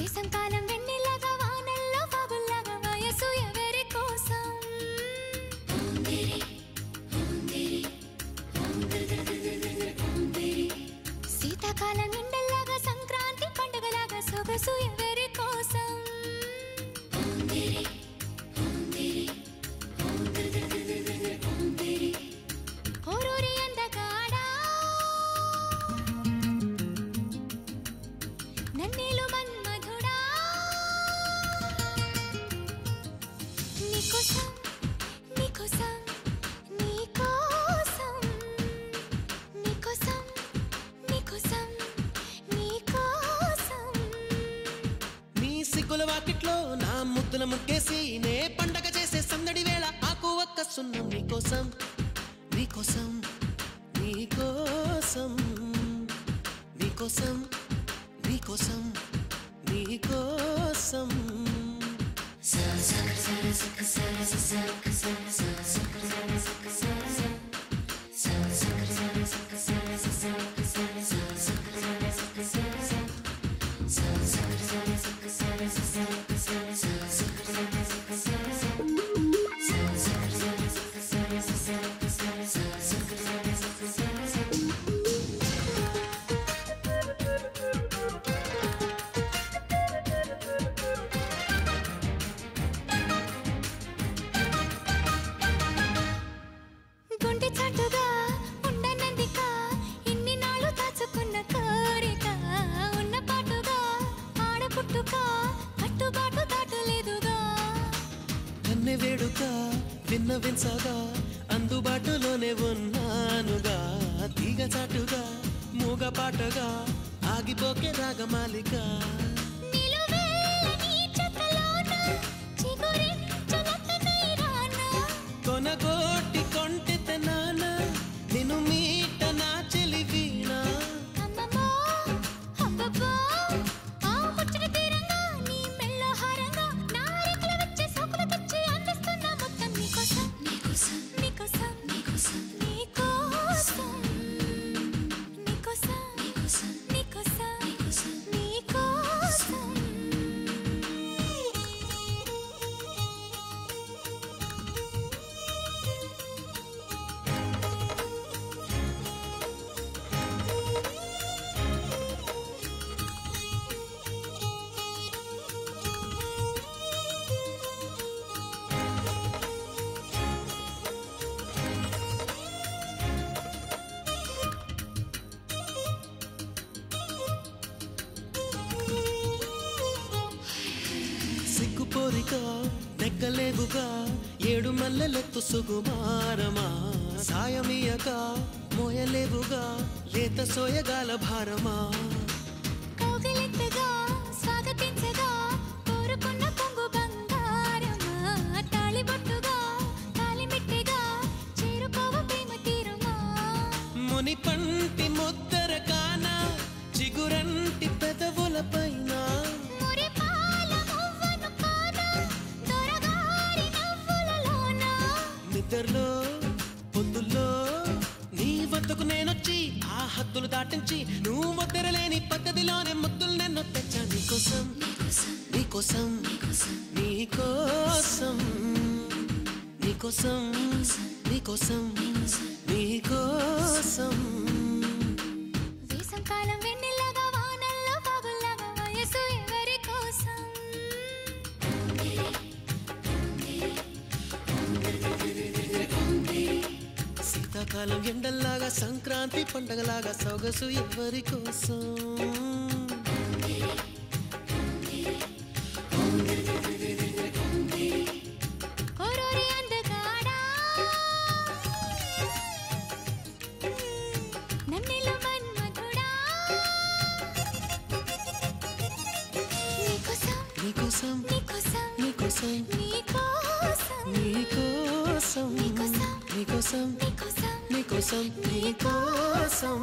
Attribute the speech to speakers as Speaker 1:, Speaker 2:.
Speaker 1: వేసంకాలం వెన్నెలగా వానల్లో బాబుల్లాగా వయసు ఎవరి కోసం శీతాకాలం ఎండల్లాగా సంక్రాంతి పండుగలాగా సొగసు ఎవరి కోసం ఓరూరి అందగాడా నన్నేలు మన్మధుడా నీకోసం నీకోసం నీకోసం నీకోసం నీకోసం నీకోసం
Speaker 2: నీ సిగ్గుల వాకిట్లో నా ముద్దుల ముగ్గేసి నే పండగ చేసే సందడి వేళ ఆకు ఒక్క సున్నం నీకోసం నీకోసం నీకోసం నీకోసం నీకోసం నీకోసం
Speaker 1: గుండె చాటుగా ఉండనందిక ఇన్ని నాళ్ళు దాచుకున్న కోరిక ఉన్న పాటుగా ఆడపుట్టుక కట్టుబాటు దాటలేదుగా
Speaker 2: కన్నె వేడుక విన్న విన్సగా అందుబాటులోనే ఉన్నానుగా తీగ చాటుగా మూగ పాటగా ఆగిపోకే రాగమాలిక కొనగోటి కొంటె నాన్న నిన్ను మీట నా చెలి వీణ సిగ్గుపోరిక నెక్కలేవుగా ఏడు మల్లెలెత్తు సుగుమారమా సాయమియక మోయలేవుగా లేత సోయగాల భారమా
Speaker 1: కౌగిలింతగా స్వాగతించగా కోరుకున్న పొంగు బంగారమా తాళిబొట్టుగా తాళిమిట్టెగా చేరుకోవ ప్రేమ తీరుమా
Speaker 2: ముని పంటి ముద్దర కాన చిగురంటి పెదవుల పైన నిద్రలో పొద్దుల్లో నీ వద్దకు నేనొచ్చి ఆ హద్దులు దాటించి నువ్వు ముద్దరలేని పద్ధతిలోనే ముద్దులు నేను తెచ్చా నీకోసం నీకోసం నీకోసం నీకోసం నీకోసం నీకోసం
Speaker 1: వేసంకాలం వెన్నెలగా వానల్లో బాబుల్లాగా వయసు ఎవరి కోసం
Speaker 2: శీతాకాలం ఎండల్లాగా సంక్రాంతి పండగలాగా సొగసు ఎవరి కోసం
Speaker 1: ఓరోరి అందగాడా నన్నేలు మన్మధుడా నీకోసం
Speaker 2: నీకోసం
Speaker 1: నీకోసం
Speaker 2: నీకోసం
Speaker 1: నీకోసం
Speaker 2: నీకోసం
Speaker 1: నీకోసం
Speaker 2: నీకోసం
Speaker 1: నీకోసం
Speaker 2: నీకోసం నీకోసం